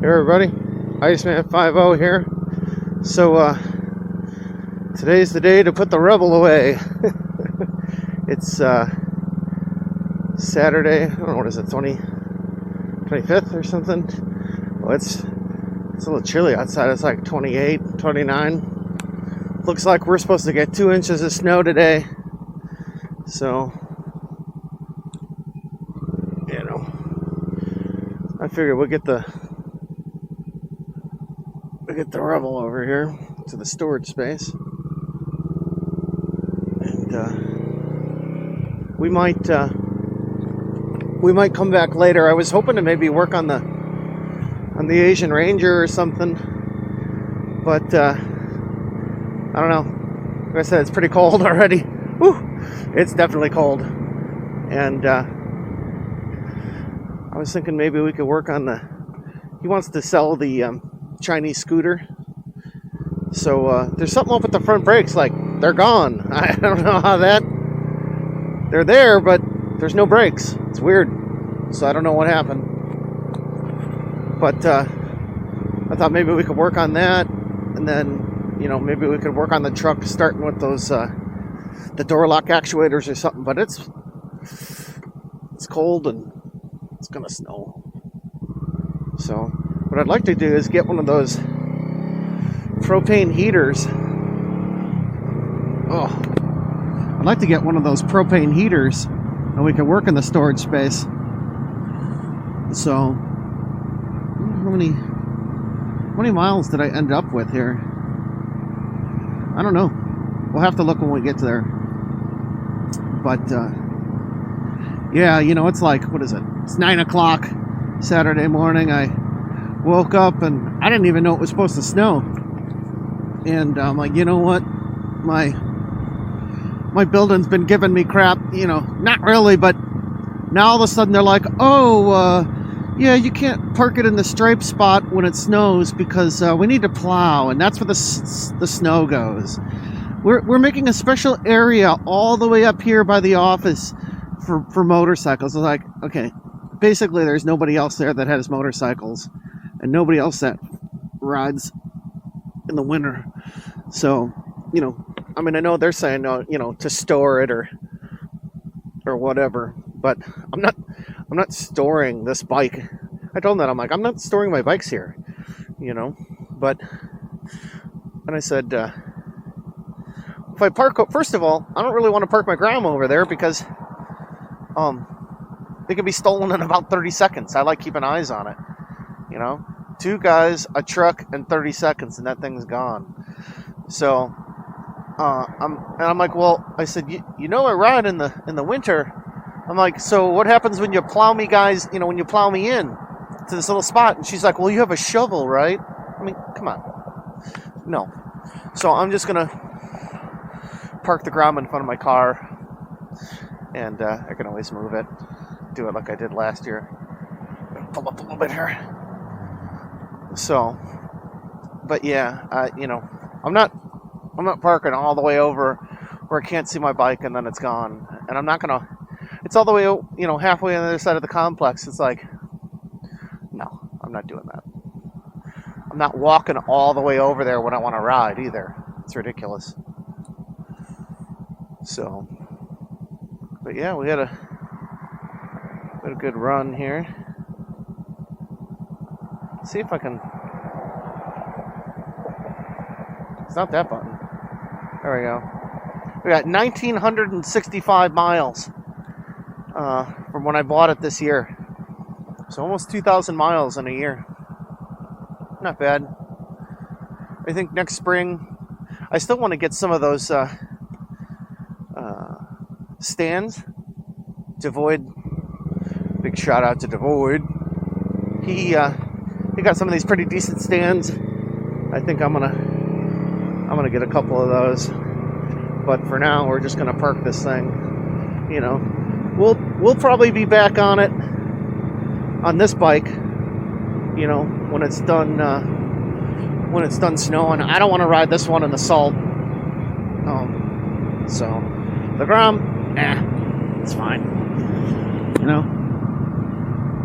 Hey everybody, Iceman 50 here. So today's the day to put the Rebel away. It's Saturday. I don't know, what is it, 25th or something? Well, it's a little chilly outside. It's like 28, 29. Looks like we're supposed to get 2 inches of snow today. So, I figured we'll get the Rebel over here to the storage space, and we might come back later. I was hoping to maybe work on the Asian Ranger or something, but I don't know. Like I said, it's pretty cold already. Whew, it's definitely cold, and I was thinking maybe we could work on he wants to sell the Chinese scooter. So there's something up with the front brakes, like they're gone. I don't know how they're there, but there's no brakes. It's weird. So I don't know what happened. But I thought maybe we could work on that, and then maybe we could work on the truck, starting with those the door lock actuators or something. But it's cold and it's gonna snow. So what I'd like to do is get one of those propane heaters. I'd like to get one of those propane heaters, and we can work in the storage space. So, how many miles did I end up with here? I don't know. We'll have to look when we get there. But yeah, it's like, what is it? It's 9 o'clock Saturday morning. I woke up and I didn't even know it was supposed to snow. And I'm like, you know what? My building's been giving me crap. Not really, but now all of a sudden they're like, yeah, you can't park it in the stripe spot when it snows because we need to plow, and that's where the snow goes. We're making a special area all the way up here by the office for motorcycles. I was like, okay, basically there's nobody else there that has motorcycles, and nobody else that rides in the winter. So, I know they're saying, to store it or whatever, but I'm not storing this bike. I told them that, I'm not storing my bikes here, but, and I said, if I park, first of all, I don't really want to park my Grom over there because, they can be stolen in about 30 seconds. I like keeping eyes on it, 2 guys, a truck, and 30 seconds, and that thing's gone. So, I'm like, well, I said, I ride in the winter. I'm like, so what happens when you plow me guys, when you plow me in to this little spot? And she's like, well, you have a shovel, right? I mean, come on. No. So I'm just going to park the Grom in front of my car, and I can always move it, do it like I did last year. Pull up a little bit here. So, but yeah, I'm not parking all the way over where I can't see my bike and then it's gone. And I'm not gonna. It's all the way, halfway on the other side of the complex. It's like, no, I'm not doing that. I'm not walking all the way over there when I want to ride either. It's ridiculous. So, but yeah, we had a good run here. Let's see if I can. It's not that button. There we go. We got 1,965 miles from when I bought it this year. So almost 2,000 miles in a year. Not bad. I think next spring, I still want to get some of those stands. Devoid. Big shout out to Devoid. He got some of these pretty decent stands. I think I'm gonna get a couple of those. But for now, we're just gonna park this thing. We'll probably be back on it, on this bike, when it's done snowing. I don't want to ride this one in the salt. So the Grom, it's fine.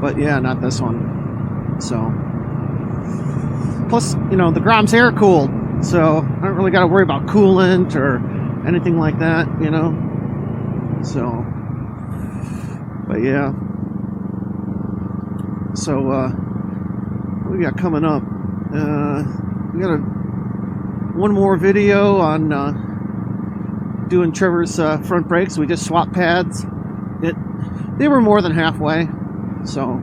But yeah, not this one. So Plus, you know, the Grom's air cooled, so I don't really got to worry about coolant or anything like that, you know. So, but yeah. So, what we got coming up? We got one more video on doing Trevor's front brakes. We just swapped pads. They were more than halfway, so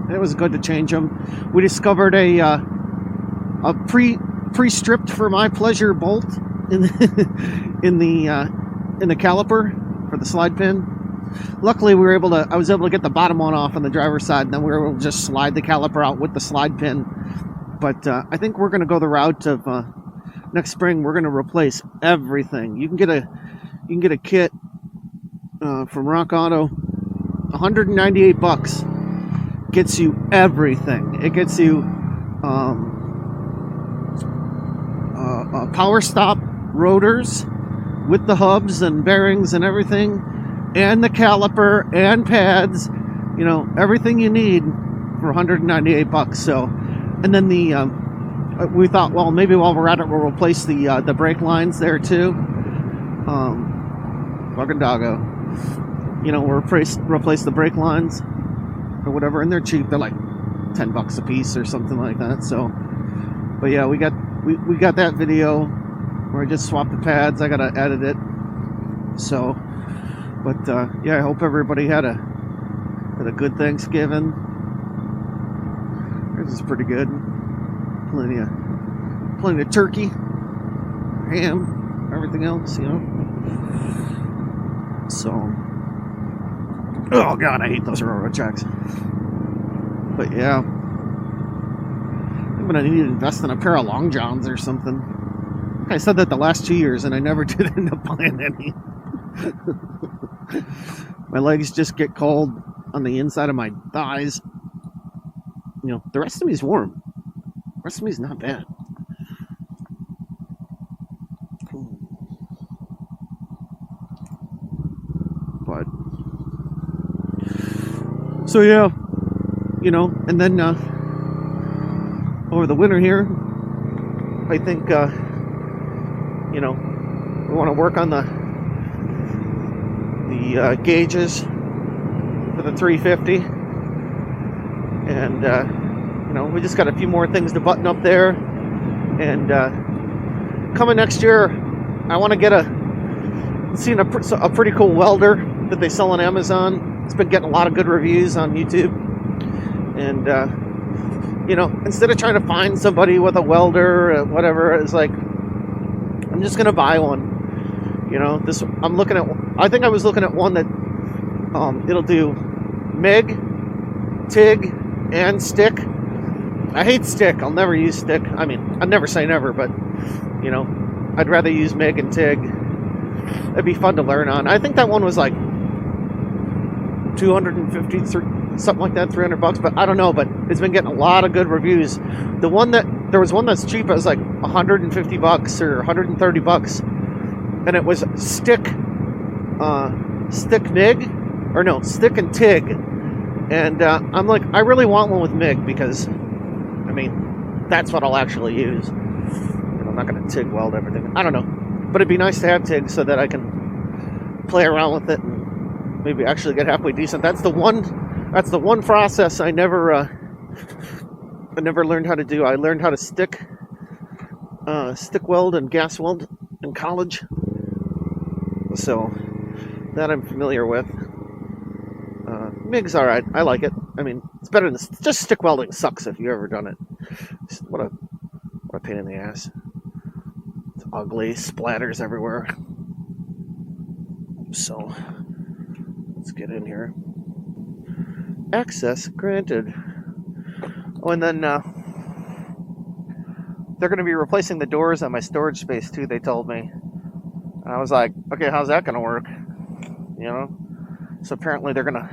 it was good to change them. We discovered a pre-stripped for my pleasure bolt in the caliper for the slide pin. Luckily, I was able to get the bottom one off on the driver's side, and then we were able to just slide the caliper out with the slide pin. But I think we're going to go the route of next spring. We're going to replace everything. You can get a kit from Rock Auto, $198. Gets you everything. It gets you power stop rotors with the hubs and bearings and everything, and the caliper and pads, you know, everything you need for $198. So, and then we thought, well, maybe while we're at it, we'll replace the brake lines there too. Fucking doggo, you know, we'll replace the brake lines or whatever, and they're cheap. They're like $10 a piece or something like that. So, but yeah, we got that video where I just swapped the pads. I gotta edit it. So, but yeah, I hope everybody had a good Thanksgiving. This is pretty good. Plenty of turkey, ham, everything else, you know. So, oh god, I hate those railroad checks. But yeah, I'm gonna need to invest in a pair of long johns or something. I said that the last 2 years, and I never did end up buying any. My legs just get cold on the inside of my thighs. You know, the rest of me is warm. The rest of me is not bad. But so yeah, you know, and then over the winter here, I think you know, we want to work on the gauges for the 350, and you know, we just got a few more things to button up there. And coming next year, I want to get a pretty cool welder that they sell on Amazon. It's been getting a lot of good reviews on YouTube, and you know, instead of trying to find somebody with a welder or whatever, it's like, I'm just gonna buy one. You know, I think I was looking at one that it'll do MIG, TIG, and stick. I hate stick. I'll never use stick. I mean, I'd never say never, but you know, I'd rather use MIG and TIG. It'd be fun to learn on. I think that one was like $250, something like that, $300. But I don't know. But it's been getting a lot of good reviews. There was one that's cheap. It was like $150 or $130, and it was stick MIG, or no, stick and TIG. And I'm like, I really want one with MIG because, I mean, that's what I'll actually use. And I'm not going to TIG weld everything. I don't know. But it'd be nice to have TIG so that I can play around with it and maybe actually get halfway decent. That's the one process I never learned how to do. I learned how to stick weld and gas weld in college. So that I'm familiar with. MIG's alright. I like it. I mean, it's better than just stick welding. Sucks if you've ever done it. What a pain in the ass. It's ugly, splatters everywhere. So let's get in here. Access granted. Oh, and then they're going to be replacing the doors on my storage space too. They told me, and I was like, okay, how's that going to work? You know. So apparently they're going to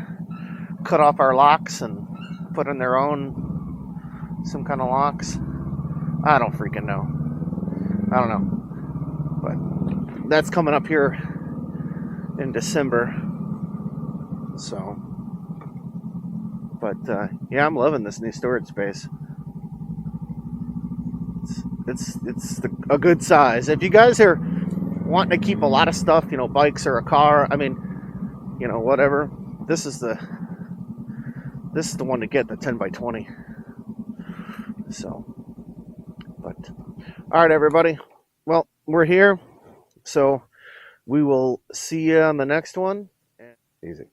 cut off our locks and put in their own, some kind of locks. I don't freaking know. I don't know. But that's coming up here in December. So, but yeah, I'm loving this new storage space. a good size. If you guys are wanting to keep a lot of stuff, you know, bikes or a car, I mean, you know, whatever, this is the one to get, the 10 by 20. So, but all right, everybody. Well, we're here, so we will see you on the next one. Easy.